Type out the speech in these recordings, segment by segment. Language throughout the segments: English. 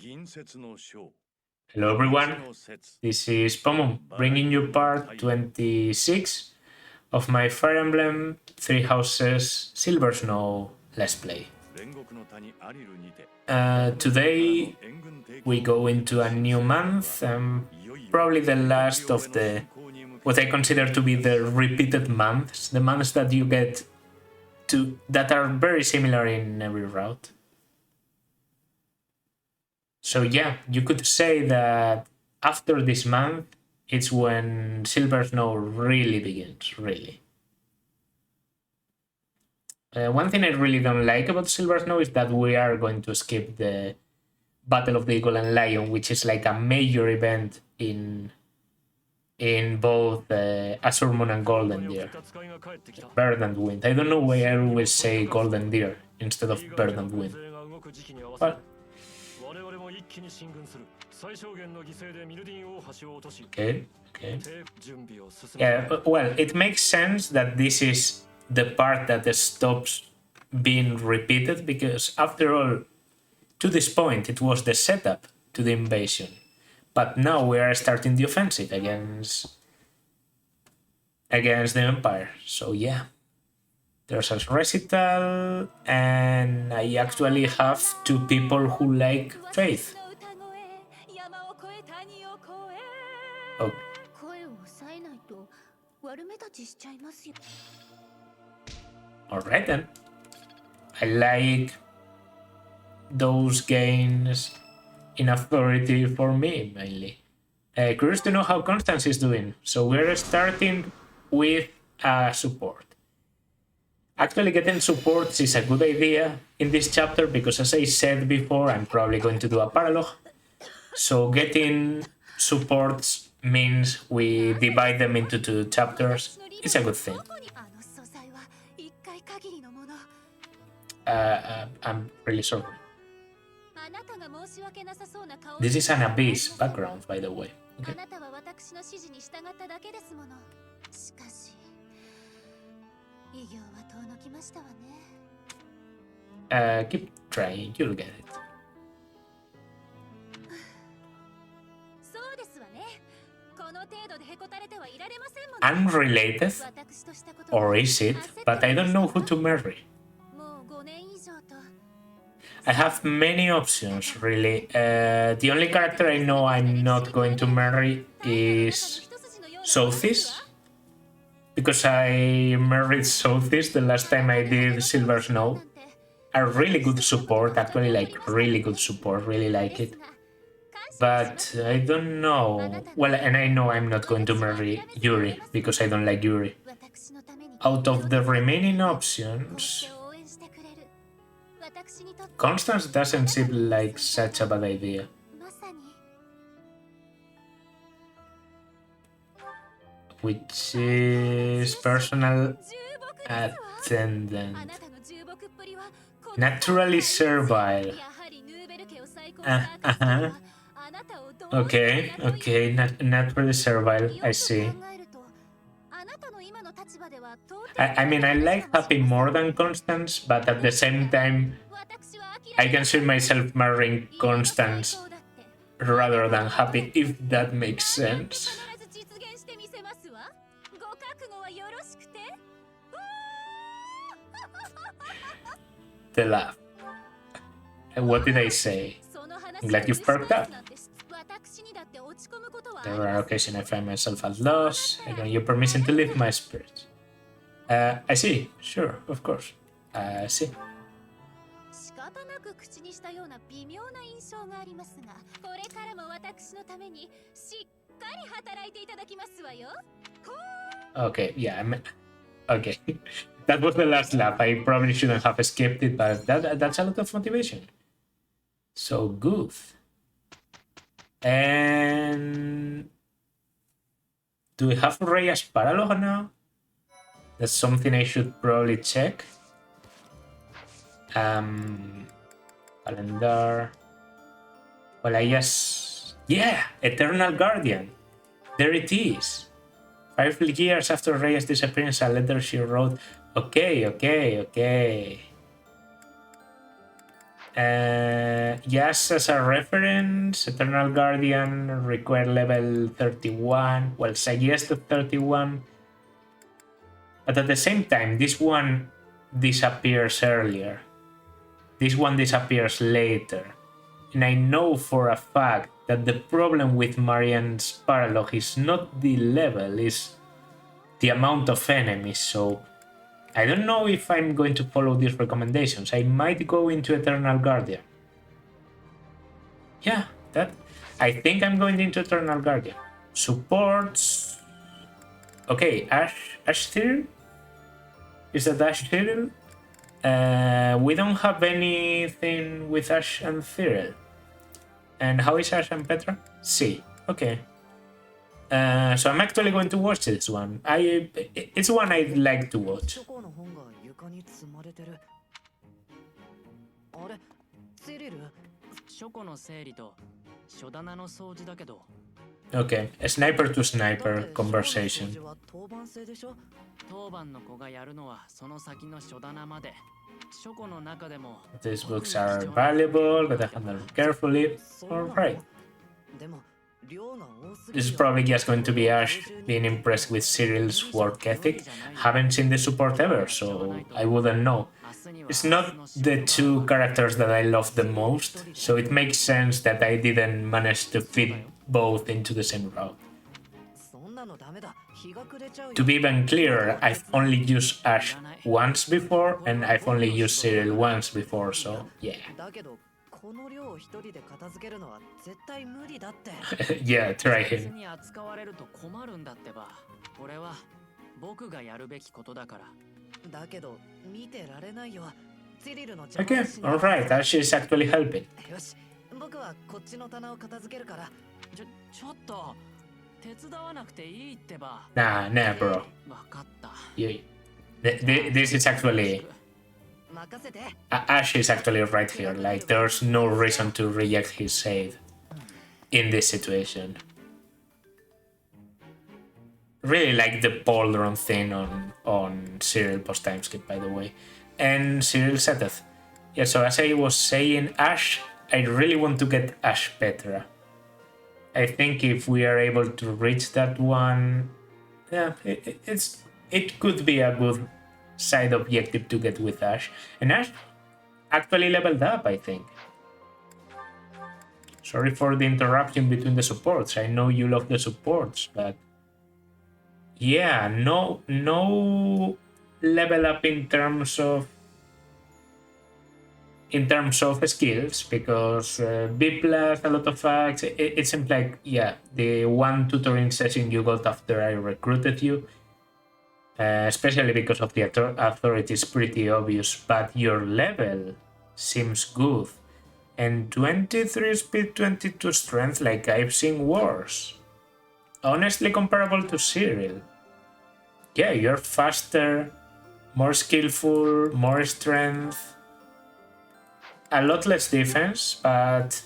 Hello everyone, this is Pomo, bringing you part 26 of my Fire Emblem Three Houses Silver Snow Let's Play. Today we go into a new month, probably the last of the what I consider to be the repeated months, the months that you get to that are very similar in every route. So yeah, you could say that after this month, it's when Silver Snow really begins, really. One thing I really don't like about Silver Snow is that we are going to skip the Battle of the Eagle and Lion, which is like a major event in both Azure Moon and Golden Deer. Verdant Wind. I don't know why I always say Golden Deer instead of Verdant Wind. Well, okay. Yeah, well, it makes sense that this is the part that stops being repeated, because after all, to this point, it was the setup to the invasion. But now we are starting the offensive against the Empire. So yeah. There's a recital, and I actually have two people who like Faith. Okay. Alright then. I like those gains in authority for me, mainly. Curious to know how Constance is doing. So we're starting with support. Actually, getting supports is a good idea in this chapter because, as I said before, I'm probably going to do a paralogue. So getting supports means we divide them into 2 chapters. It's a good thing. I'm really sorry. This is an Abyss background, by the way. Okay. Keep trying, you'll get it. Unrelated, or is it? But I don't know who to marry. I have many options, really. The only character I know I'm not going to marry is Sothis, because I married Sothis the last time I did Silver Snow. A really good support, actually, like really good support, really like it. But I don't know. Well, and I know I'm not going to marry Yuri, because I don't like Yuri. Out of the remaining options, Constance doesn't seem like such a bad idea. Which is personal attendant. Naturally servile. Okay, naturally servile, I see. I mean, I like Happy more than Constance, but at the same time, I can see myself marrying Constance rather than Happy, if that makes sense. The laugh. What did I say? I'm glad you've perked up. There are occasions I find myself at loss. I want your permission to lift my spirits. I see. Sure, of course. I see. Okay, yeah, okay. That was the last lap. I probably shouldn't have skipped it, but that's a lot of motivation. So good. And do we have Rhea's paralogue now? That's something I should probably check. Calendar. Well, I guess. Yeah, Eternal Guardian. There it is. 5 years after Rhea's disappearance, a letter she wrote. Okay. Just as a reference, Eternal Guardian require level 31. Well, suggested 31. But at the same time, this one disappears earlier. This one disappears later. And I know for a fact that the problem with Marianne's paralogue is not the level, it's the amount of enemies. So I don't know if I'm going to follow these recommendations. I might go into Eternal Guardian. Yeah, that. I think I'm going into Eternal Guardian. Supports. Okay, Ash Cyril? Is that Ash Cyril? We don't have anything with Ash and Cyril. And how is Ash and Petra? C. Okay. So I'm actually going to watch this one. It's one I'd like to watch. Okay, a sniper to sniper conversation. These books are valuable, but I handle them carefully. Alright. This is probably just going to be Ash being impressed with Cyril's work ethic. Haven't seen the support ever, so I wouldn't know. It's not the two characters that I love the most, so it makes sense that I didn't manage to fit both into the same route. To be even clearer, I've only used Ash once before, and I've only used Cyril once before, so yeah. Yeah, try him. Okay, alright, Ash is actually helping. Nah, bro. This is actually... Ash is actually right here, like there's no reason to reject his save in this situation. Really like the pauldron thing on Cyril post time skip, by the way. And Cyril Seteth. Yeah, so as I was saying, Ash, I really want to get Ash Petra. I think if we are able to reach that one, yeah, it could be a good side objective to get with Ash. And Ash actually leveled up, I think. Sorry for the interruption between the supports. I know you love the supports, but yeah, no level up in terms of skills, because B+, a lot of facts, it seems like, yeah, the one tutoring session you got after I recruited you, especially because of the authority is pretty obvious, but your level seems good. And 23 speed, 22 strength, like I've seen worse. Honestly comparable to Cyril. Yeah, you're faster, more skillful, more strength. A lot less defense, but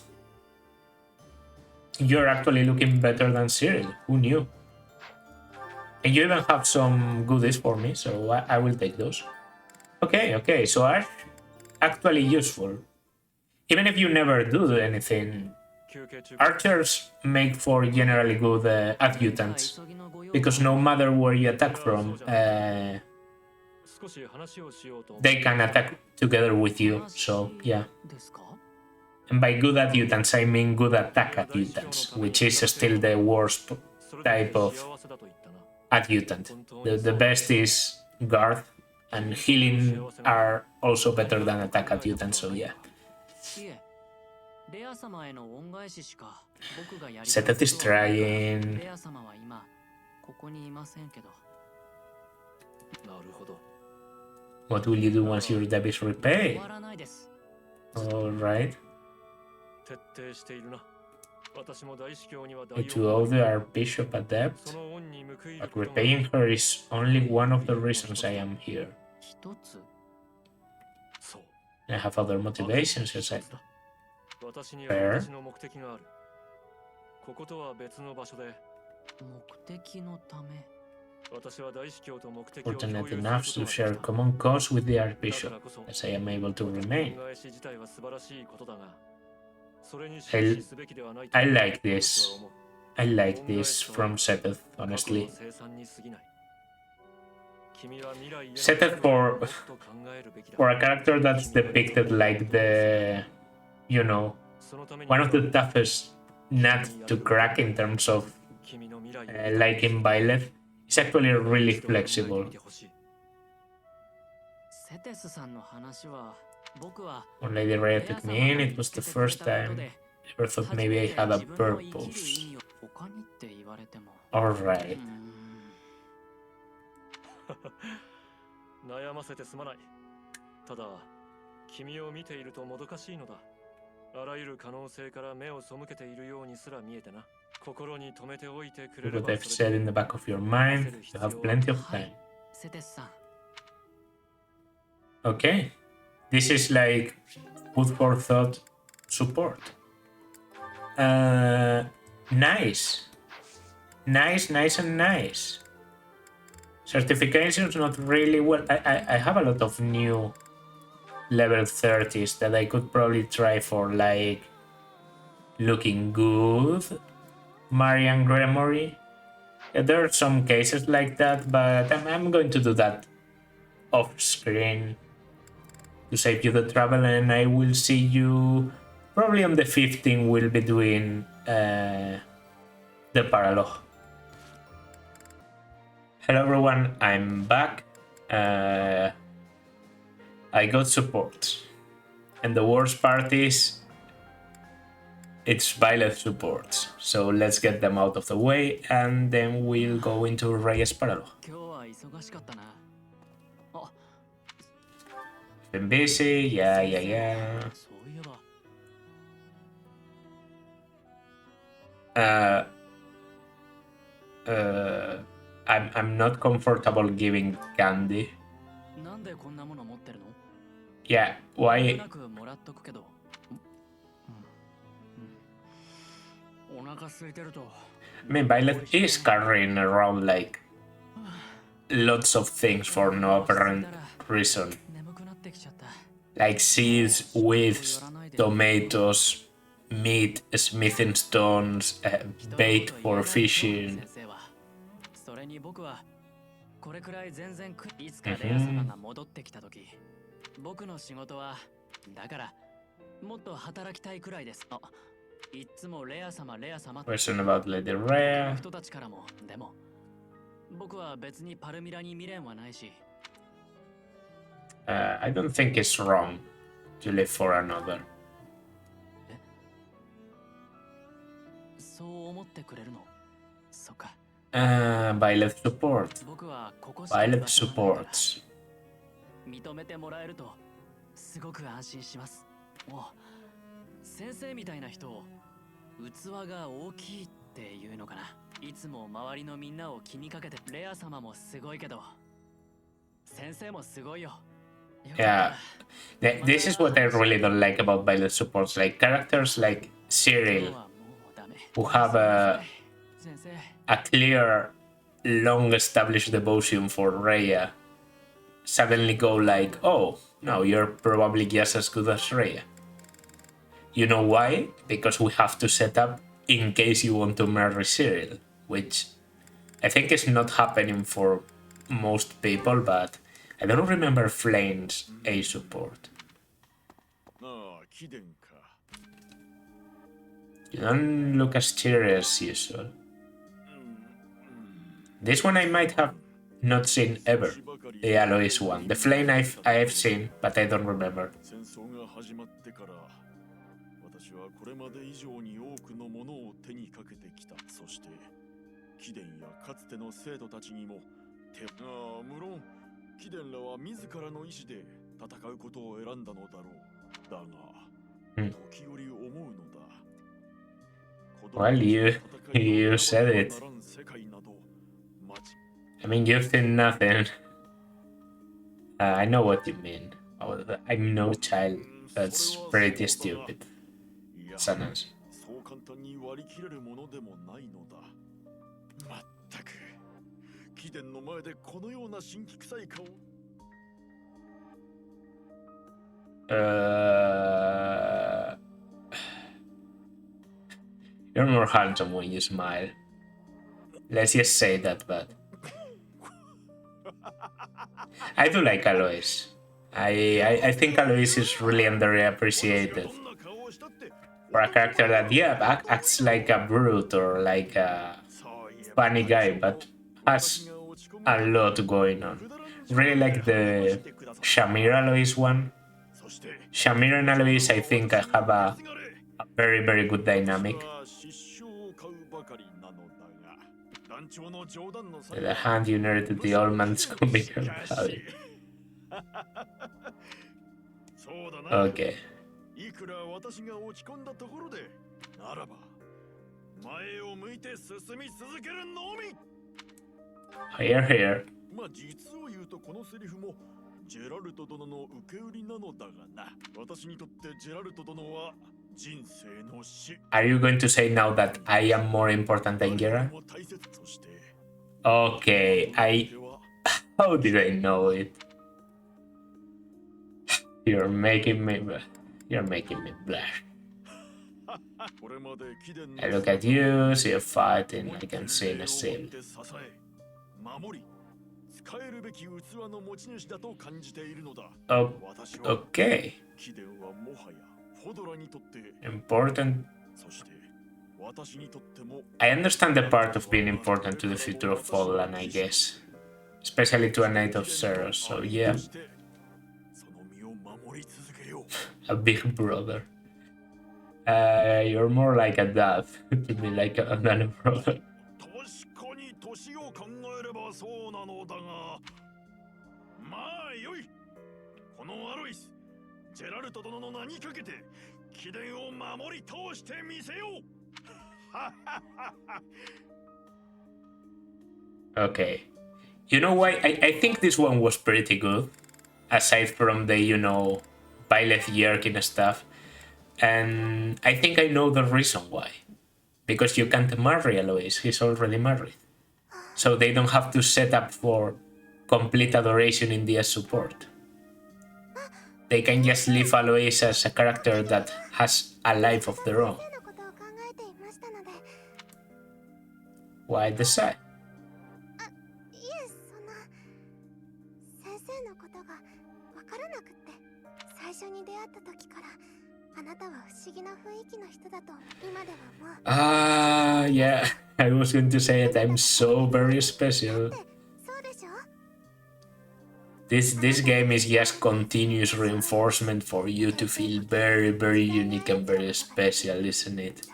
you're actually looking better than Cyril. Who knew? And you even have some goodies for me, so I will take those. Okay, so Ash actually useful. Even if you never do anything, archers make for generally good adjutants, because no matter where you attack from, they can attack together with you, so yeah. And by good adjutants, I mean good attack adjutants, which is still the worst type of adjutant. The best is guard, and healing are also better than attack adjutants, so yeah. Seteth is trying. What will you do once your debt is repaid? Alright. To owe the Archbishop a debt, but repaying her is only one of the reasons I am here. I have other motivations, as I know. Fair. Fortunate enough to share common cause with the Archbishop, as I am able to remain. I like this. I like this from Seteth, honestly. Seteth for a character that's depicted like the, you know, one of the toughest nuts to crack in terms of liking Byleth, is actually really flexible. When Lady Rhea took me in, it was the first time I ever thought maybe I had a purpose. Alright. What I've said in the back of your mind, you have plenty of time. Okay. This is like food for thought support. Nice. Nice and nice. Certifications not really well. I have a lot of new level 30s that I could probably try for like looking good. Marian Gremory. Yeah, there are some cases like that, but I'm going to do that off screen to save you the travel, and I will see you probably on the 15th. We'll be doing the paralogue. Hello everyone, I'm back. I got support, and the worst part is it's Byleth supports, so let's get them out of the way and then we'll go into Rhea's paralogue. Been busy, yeah. I'm not comfortable giving candy. Yeah, why? I mean, Byleth is carrying around like lots of things for no apparent reason. Like seeds, weeds, tomatoes, meat, smithing stones, bait for fishing. Question about Lady Rhea. I don't think it's wrong to live for another. Byleth support. Byleth supports. Yeah, this is what I really don't like about Byleth supports, like characters like Cyril, who have a clear, long-established devotion for Rhea, suddenly go like, oh, no, you're probably just as good as Rhea. You know why? Because we have to set up in case you want to marry Cyril, which I think is not happening for most people, but I don't remember Flame's A support. You don't look as cheery as usual. This one I might have not seen ever, the Alois one. The Flame I've seen, but I don't remember. Well, you said it. I mean, you've seen nothing. I know what you mean. I'm no child. That's pretty stupid. Sentence. You're more handsome when you smile. Let's just say that, but I do like Alois. I think Alois is really underappreciated. For a character that, yeah, acts like a brute or like a funny guy, but has a lot going on. Really like the Shamir Alois one. Shamir and Alois, I think I have a very, very good dynamic. The hand you inherited the old man's comic value. Okay. Here. ジェラルト殿の受け売りなのだがな。私にとってジェラルト殿は人生の死。Are you going to say now that I am more important than Geralt? Okay, How did I know it? You're making me blush. I look at you, see you fighting, I can see in a scene. Okay. Important. I understand the part of being important to the future of Fallen, I guess. Especially to a Knight of Zeros, so yeah. A big brother. You're more like a dad to me, like than a brother. Okay. You know why? I think this one was pretty good. Aside from the, Byleth Yerkin stuff. And I think I know the reason why. Because you can't marry Alois, he's already married. So they don't have to set up for complete adoration in the support. They can just leave Alois as a character that has a life of their own. Why decide? Yeah, I was going to say it, I'm so very special. This game is just continuous reinforcement for you to feel very, very unique and very special, isn't it?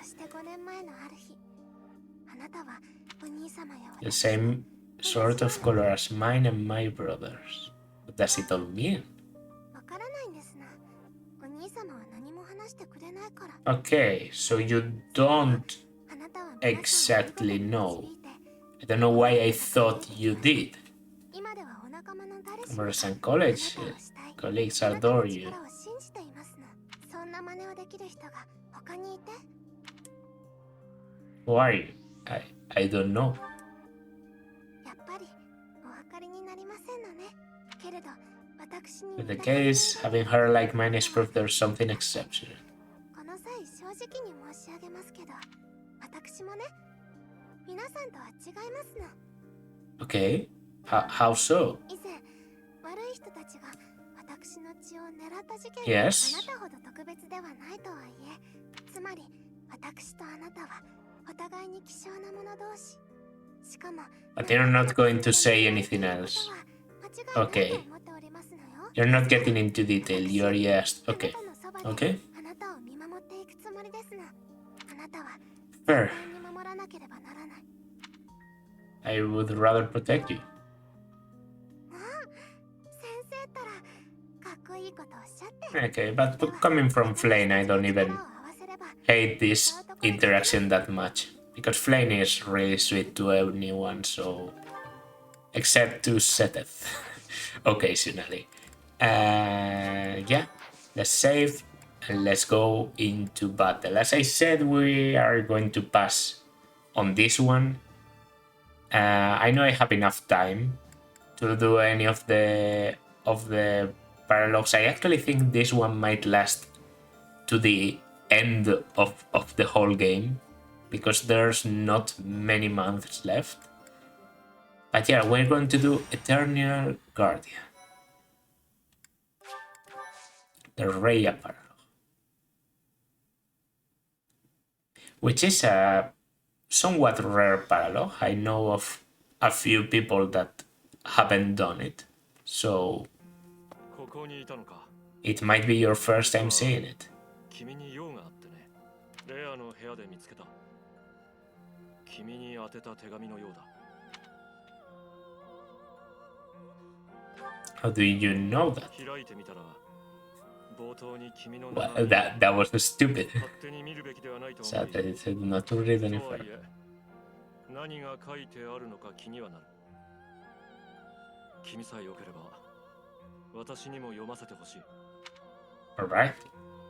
The same sort of color as mine and my brothers. What does it all mean? Okay, so you don't exactly know. I don't know why I thought you did. Commerce and college colleagues adore you. Who are you? I don't know. With the case, having hair like mine is proof there's something exceptional. Okay, how so? Yes. But you're not going to say anything else. Okay. You're not getting into detail, you're just... Okay. Okay? Fair. I would rather protect you. Okay, but coming from Flame, I don't even hate this interaction that much. Because Flame is really sweet to anyone, so... Except to Seteth. Occasionally. Yeah, let's save and let's go into battle. As I said, we are going to pass on this one. I know I have enough time to do any of the paralogs. I actually think this one might last to the end of the whole game, because there's not many months left. But yeah, we're going to do Eternal Guardian, the Rhea paralogue, which is a somewhat rare paralogue. I know of a few people that haven't done it, so it might be your first time seeing it. How do you know that? Well, that was stupid. So that it said not to read any further. Alright.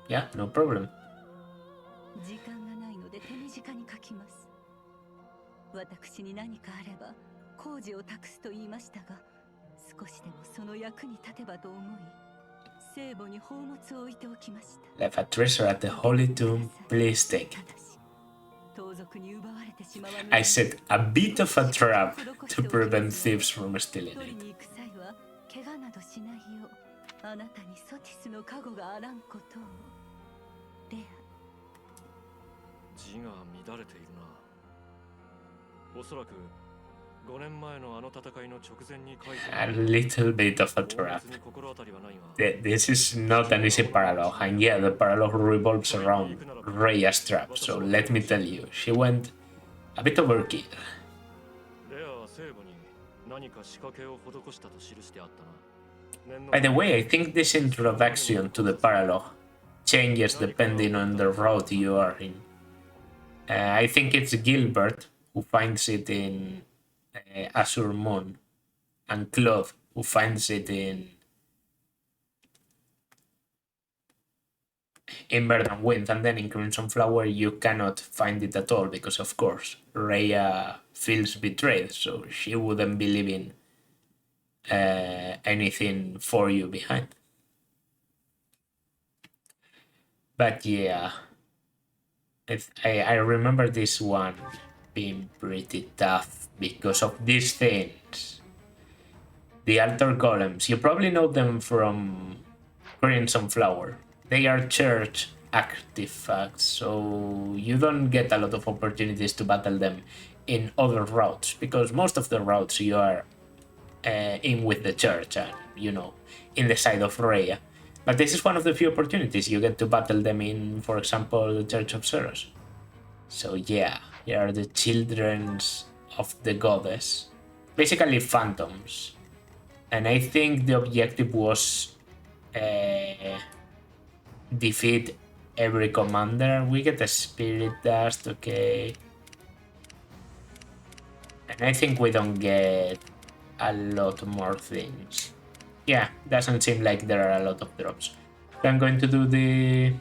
Yeah, no problem. 時間がないので手短に書きます。私に何かあれば工事を託すと言いましたが、少しでもその役に立てばと思い、聖母に宝物を置いておきました。Left a treasure at the holy tomb, please take it. I set a bit of a trap to prevent thieves from stealing it. 怪我などしないよう、あなたにソティスの加護があらんことを。レア。字が乱れているな。おそらく5年前のあの戦いの直前に書いてある。 A little bit of a trap. This is not an easy paralogue, and yeah, the paralogue revolves around Rhea's trap, so let me tell you, she went a bit overkill. By the way, I think this introduction to the paralogue changes depending on the route you are in. I think it's Gilbert who finds it in Azure Moon, and Claude who finds it in Verdant Wind, and then in Crimson Flower you cannot find it at all because, of course, Rhea feels betrayed, so she wouldn't be leaving anything for you behind. But yeah, I remember this one being pretty tough because of these things. The altar golems, you probably know them from Crimson Flower. They are church artifacts, so you don't get a lot of opportunities to battle them in other routes, because most of the routes you are in with the church and, you know, in the side of Rhea. But this is one of the few opportunities you get to battle them in, for example, the Church of Ceros. So yeah, they are the children of the goddess, basically phantoms. And I think the objective was defeat every commander. We get a spirit dust, okay. And I think we don't get a lot more things. Yeah, doesn't seem like there are a lot of drops. So I'm going to do the...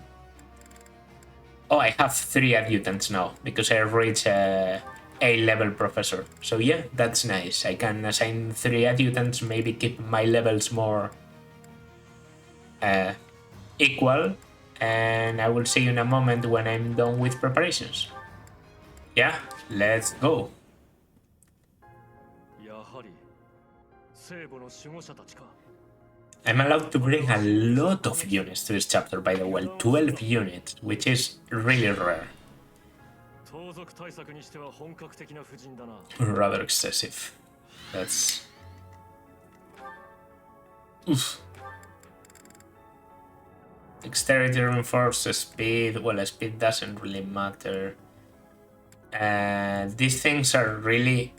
Oh, I have 3 adjutants now, because I reached A-level professor. So yeah, that's nice. I can assign 3 adjutants, maybe keep my levels more equal, and I will see you in a moment when I'm done with preparations. Yeah, let's go. I'm allowed to bring a lot of units to this chapter, by the way, 12 units, which is really rare. Rather excessive. That's... Oof. Dexterity reinforces speed. Well, speed doesn't really matter. These things are really...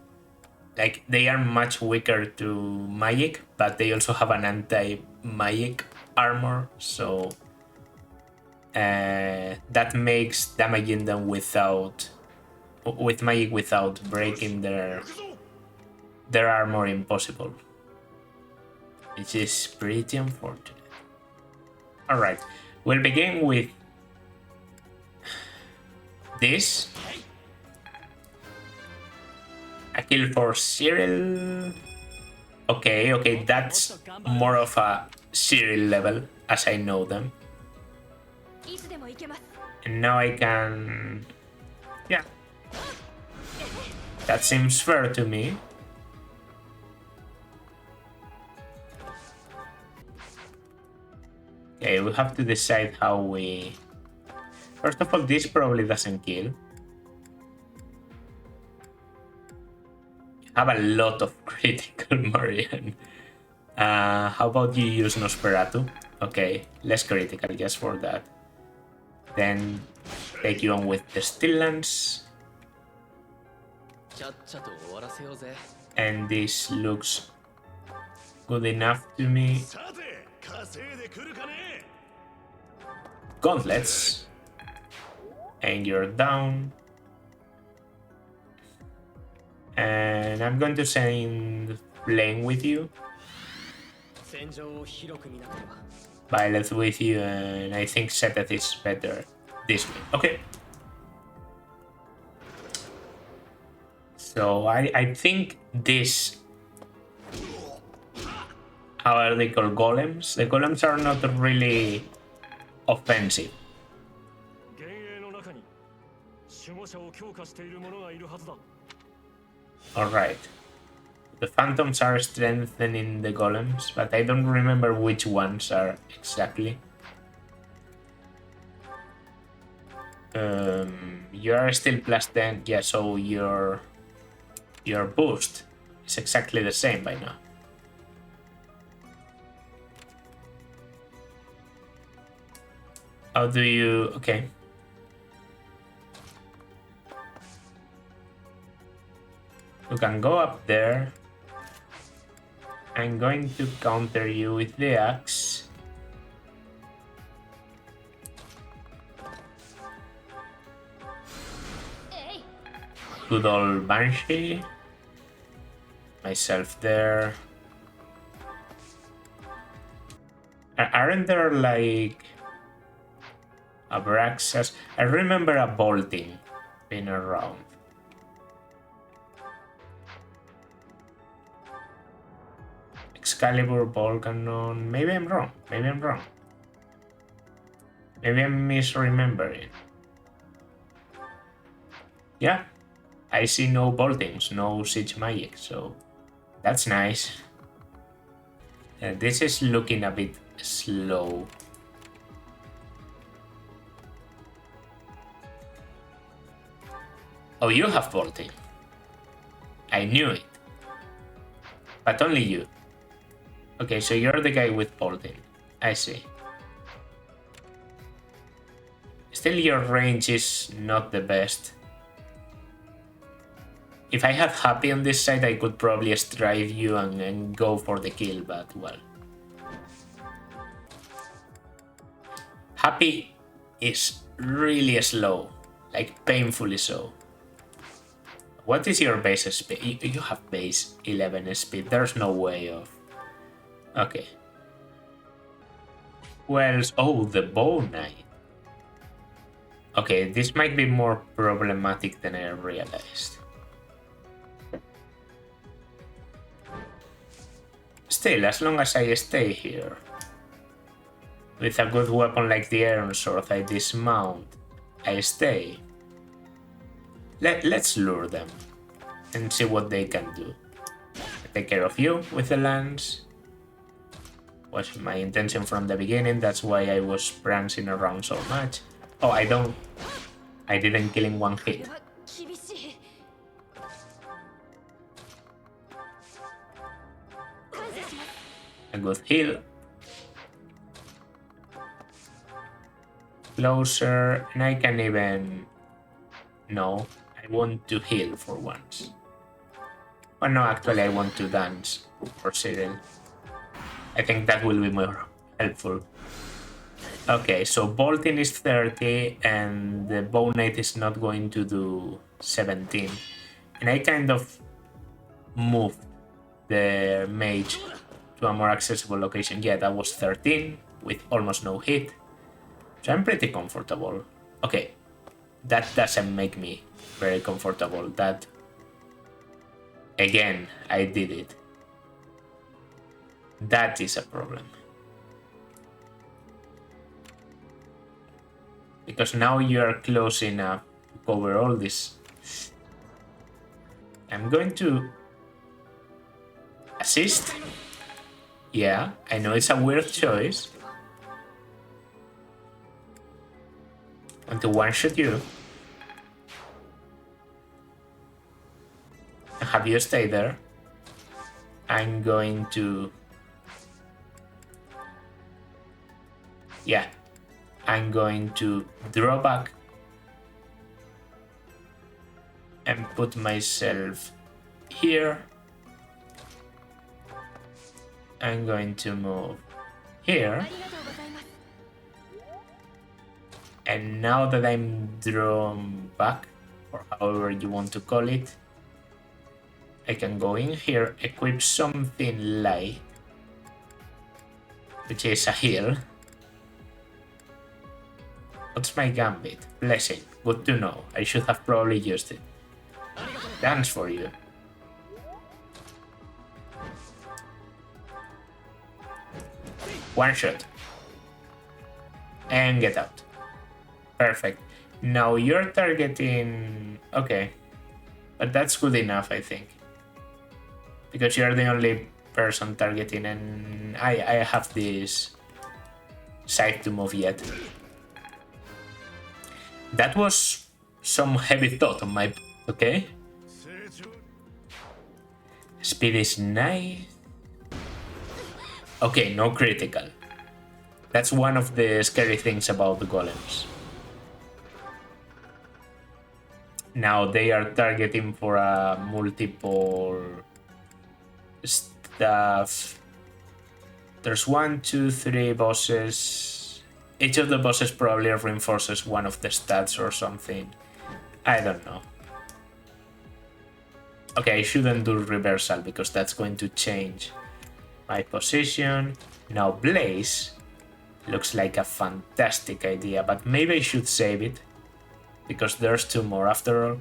like, they are much weaker to magic, but they also have an anti-magic armor, so that makes damaging them with magic without breaking their armor impossible, which is pretty unfortunate. Alright, we'll begin with this. A kill for Cyril. Okay, that's more of a Cyril level as I know them. And now I can... Yeah. That seems fair to me. Okay, we have to decide how we... First of all, this probably doesn't kill. You have a lot of critical, Marian. How about you use Nosferatu? Okay, less critical just for that. Then take you on with the Still Lance. And this looks good enough to me. Gauntlets. And you're down. And I'm going to send Flame with you. Violet with you, and I think Setheth is better this way. Okay. So I think this... How are they called? Golems? The golems are not really offensive. Alright. The phantoms are strengthening the golems, but I don't remember which ones are exactly. You are still +10, yeah, so your boost is exactly the same by now. How do you... Okay. You can go up there. I'm going to counter you with the axe. Good old Banshee. Myself there. Aren't there like Abraxas? I remember a bolting being around. Excalibur, ball cannon. Maybe I'm wrong. Maybe I'm misremembering. Yeah, I see no boltings, no siege magic, so that's nice. This is looking a bit slow. Oh, you have bolting. I knew it. But only you. Okay, so you're the guy with bolting. I see. Still, your range is not the best. If I had Happy on this side, I could probably strive you and go for the kill, but well. Happy is really slow, like painfully so. What is your base speed? You have base 11 speed, there's no way of... Okay. Well, oh, the Bow Knight. Okay, this might be more problematic than I realized. Still, as long as I stay here. With a good weapon like the Iron Sword, I dismount. I stay. Let's lure them. And see what they can do. I take care of you with the lance. Was my intention from the beginning, that's why I was prancing around so much. Oh, I didn't kill in one hit. A good heal. Closer, and I can even... No, I want to heal for once. Well, no, actually I want to dance for Cyril. I think that will be more helpful. Okay, so bolting is 30 and the Bow Knight is not going to do 17. And I kind of moved the mage to a more accessible location. Yeah, that was 13 with almost no hit. So I'm pretty comfortable. Okay, that doesn't make me very comfortable. That Again, I did it. That is a problem. Because now you are close enough to cover all this. I'm going to assist. Yeah, I know it's a weird choice. Want to one-shot you. And have you stay there. I'm going to... Yeah. I'm going to draw back and put myself here. I'm going to move here. And now that I'm drawn back, or however you want to call it, I can go in here, equip something light, which is a heal. What's my gambit? Blessing. Good to know. I should have probably used it. Dance for you. One shot. And get out. Perfect. Now you're targeting... Okay. But that's good enough, I think. Because you're the only person targeting and I have this side to move yet. That was some heavy thought on my part, okay? Speed is nice. Okay, no critical. That's one of the scary things about the golems. Now they are targeting for a multiple stuff. There's 1, 2, 3 bosses. Each of the bosses probably reinforces one of the stats or something. I don't know. Okay, I shouldn't do reversal because that's going to change my position. Now Blaze looks like a fantastic idea, but maybe I should save it because there's 2 more after all.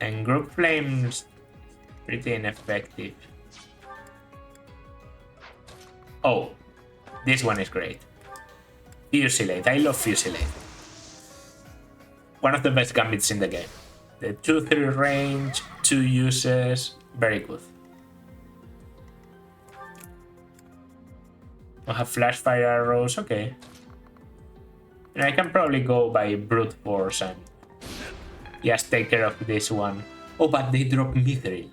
And Group Flame's pretty ineffective. Oh, this one is great. Fusilade. I love Fusilade. One of the best gambits in the game. The 2-3 range, 2 uses, very good. I have flash fire arrows, okay. And I can probably go by brute force and just take care of this one. Oh, but they drop mithril.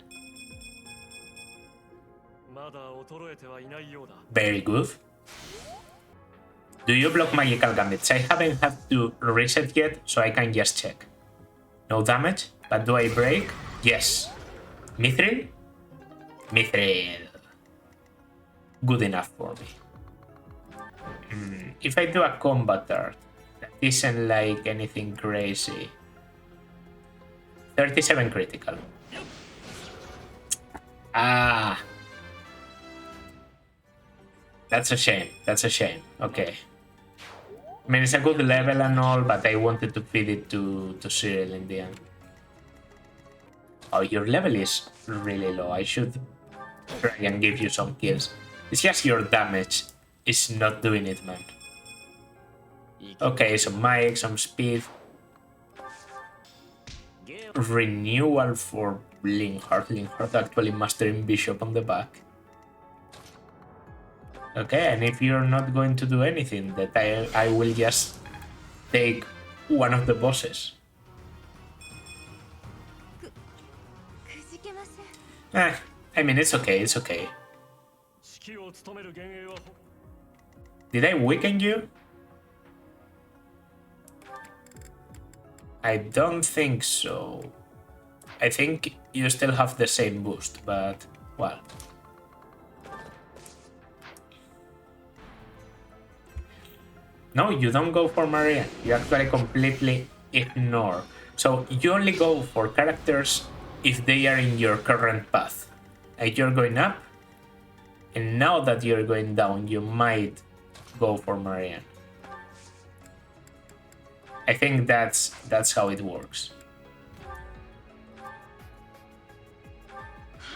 Very good. Do you block magical gambits? I haven't had to reset yet, so I can just check. No damage, but do I break? Yes. Mithril? Mithril. Good enough for me. If I do a combat art, that isn't like anything crazy. 37 critical. Ah. That's a shame. That's a shame. Okay. I mean, it's a good level and all, but I wanted to feed it to Cyril in the end. Oh, your level is really low. I should try and give you some kills. It's just your damage is not doing it, man. Okay, some mic, some speed. Renewal for Linhardt. Linhardt actually mastering Bishop on the back. Okay, and if you're not going to do anything, that I will just take one of the bosses. I mean, it's okay, it's okay. Did I weaken you? I don't think so. I think you still have the same boost, but, well. No, you don't go for Maria. You actually completely ignore. So you only go for characters if they are in your current path. Like you're going up, and now that you're going down, you might go for Marianne. I think that's how it works.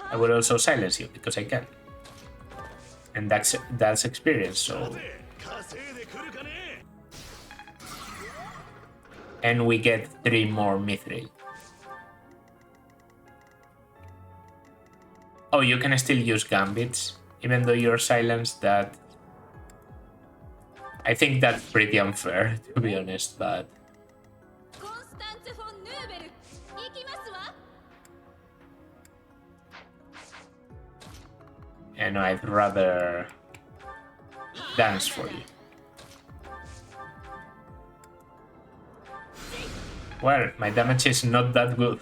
I will also silence you because I can. And that's experience, so. And we get 3 more mithril. Oh, you can still use gambits, even though you're silenced. That I think that's pretty unfair, to be honest, but and I'd rather dance for you. Well, my damage is not that good.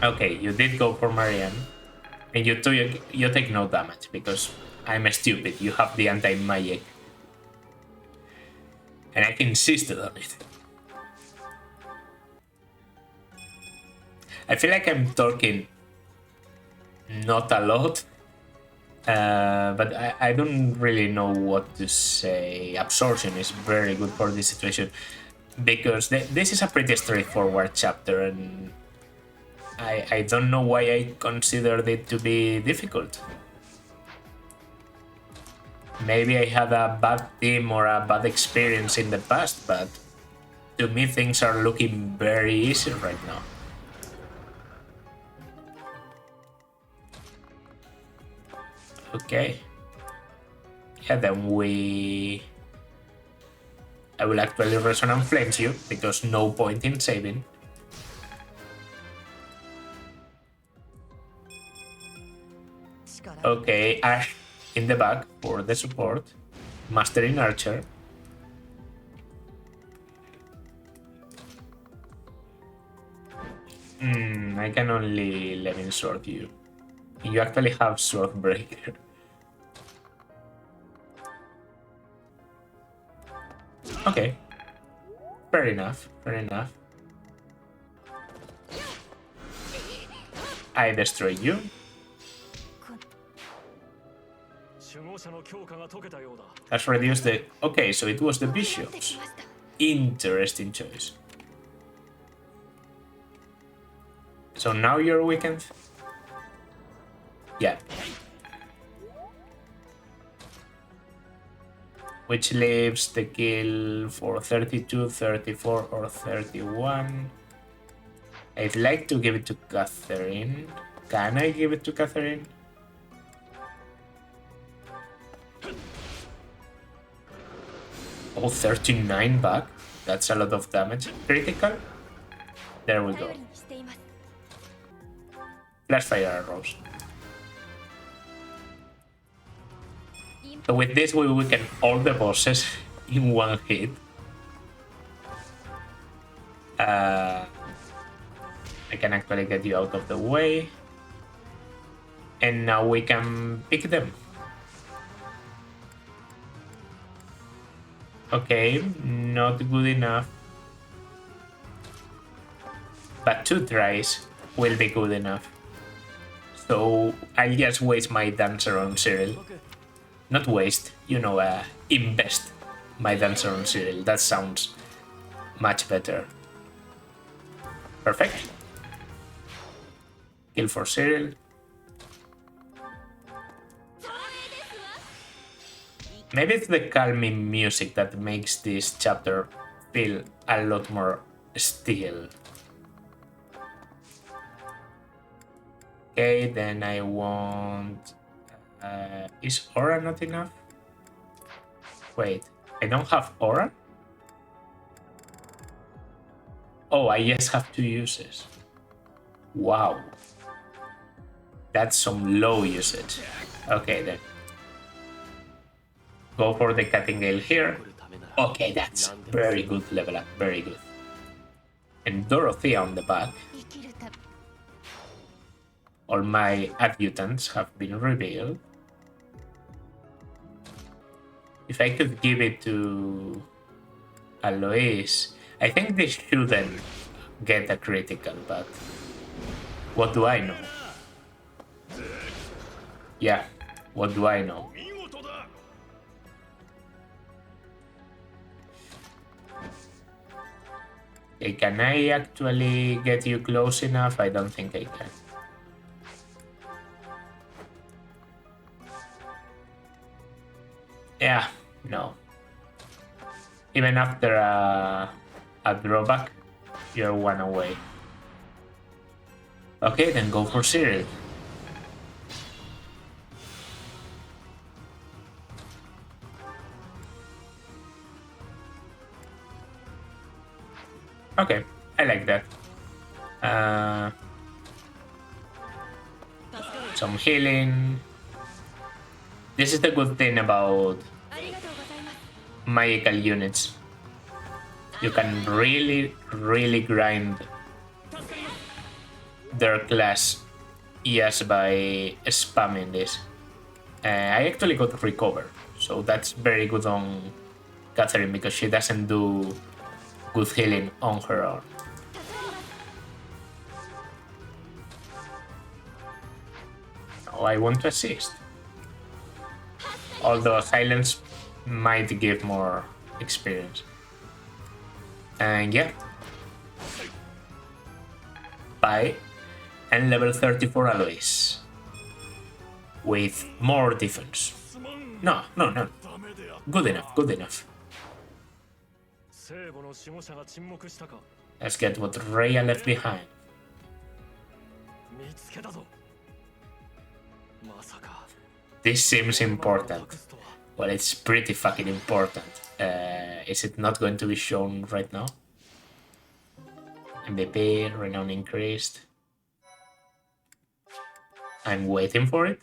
Okay, you did go for Marianne, and you take no damage because I'm stupid. You have the anti-magic, and I insisted on it. I feel like I'm talking not a lot, but I don't really know what to say. Absorption is very good for this situation because this is a pretty straightforward chapter, and I don't know why I considered it to be difficult. Maybe I had a bad team or a bad experience in the past, but to me things are looking very easy right now. Okay. Yeah, then I will actually Resonant Flames you, because no point in saving. Okay, Ash in the back for the support. Mastering Archer. I can only Levin Sword you. You actually have Sword Breaker. Okay. Fair enough, fair enough. I destroy you. Has reduced the... Okay, so it was the bishops. Interesting choice. So now you're weakened? Yeah. Which leaves the kill for 32, 34, or 31. I'd like to give it to Catherine. Can I give it to Catherine? Oh, 39 back. That's a lot of damage. Critical? There we go. Flash fire arrows. So with this we weaken all the bosses in one hit. I can actually get you out of the way. And now we can pick them. Okay, not good enough. But 2 tries will be good enough. So I'll just waste my Dancer on Cyril. Not waste, you know, invest my Dancer on Cyril. That sounds much better. Perfect. Kill for Cyril. Maybe it's the calming music that makes this chapter feel a lot more still. Okay, then I want... is Aura not enough? Wait, I don't have Aura? Oh, I just have 2 uses. Wow. That's some low usage. Okay, then. Go for the Cutting Gale here. Okay, that's very good level up, very good. And Dorothea on the back. All my adjutants have been revealed. If I could give it to Alois, I think they shouldn't get a critical, but what do I know? Yeah, what do I know? Okay, can I actually get you close enough? I don't think I can. Yeah, no. Even after a drawback, you're one away. Okay, then go for Cyril. Okay, I like that. Some healing. This is the good thing about magical units. You can really grind their class just by spamming this. I actually got recover, so that's very good on Catherine because she doesn't do good healing on her own. Now I want to assist. Although silence might give more experience. And yeah. Bye. And level 34 Alois. With more defense. No. Good enough. Let's get what Rhea left behind. This seems important. Well, it's pretty fucking important. Is it not going to be shown right now? MVP, renown increased. I'm waiting for it.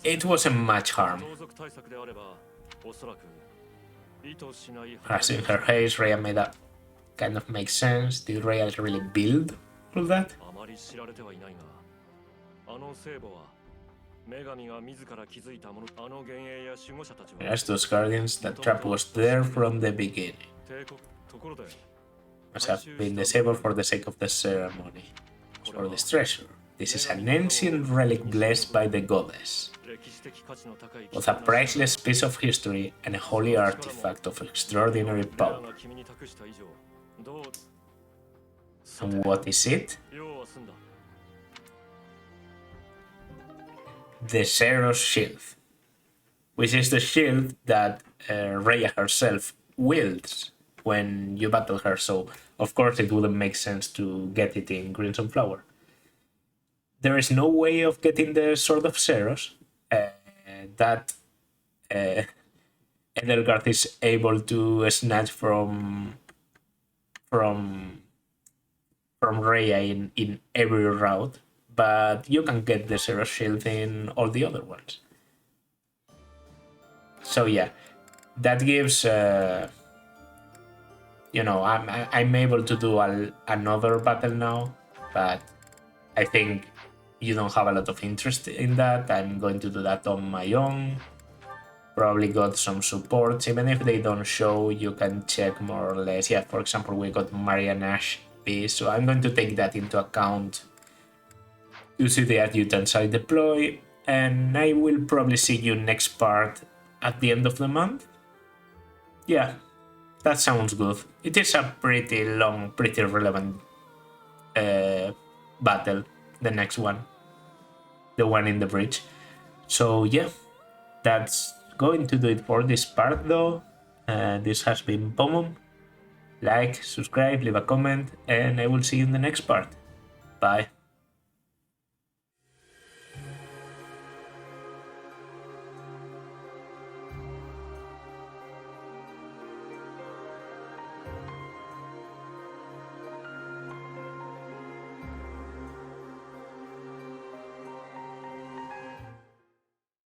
It wasn't much harm. As in her haze, Rhea made that kind of make sense. Did Rhea really build all that? As those guardians, that trap was there from the beginning. Must have been disabled for the sake of the ceremony. As for this treasure, this is an ancient relic blessed by the goddess. Both a priceless piece of history and a holy artifact of extraordinary power. And what is it? The Zeros shield, which is the shield that Rhea herself wields when you battle her, so of course it wouldn't make sense to get it in Crimson Flower. There is no way of getting the Sword of Zeros that Edelgard is able to snatch from Rhea in every route, but you can get the Zero Shield in all the other ones. So yeah, that gives I'm able to do another battle now, but I think you don't have a lot of interest in that. I'm going to do that on my own. Probably got some supports, even if they don't show, you can check more or less. Yeah, for example, we got Maria Nash piece, so I'm going to take that into account to see the adjutants I deploy, and I will probably see you next part at the end of the month. Yeah, that sounds good. It is a pretty long, pretty relevant battle, the next one. The one in the bridge. So yeah, that's going to do it for this part though. This has been Pomum. Like, subscribe, leave a comment, and I will see you in the next part. Bye.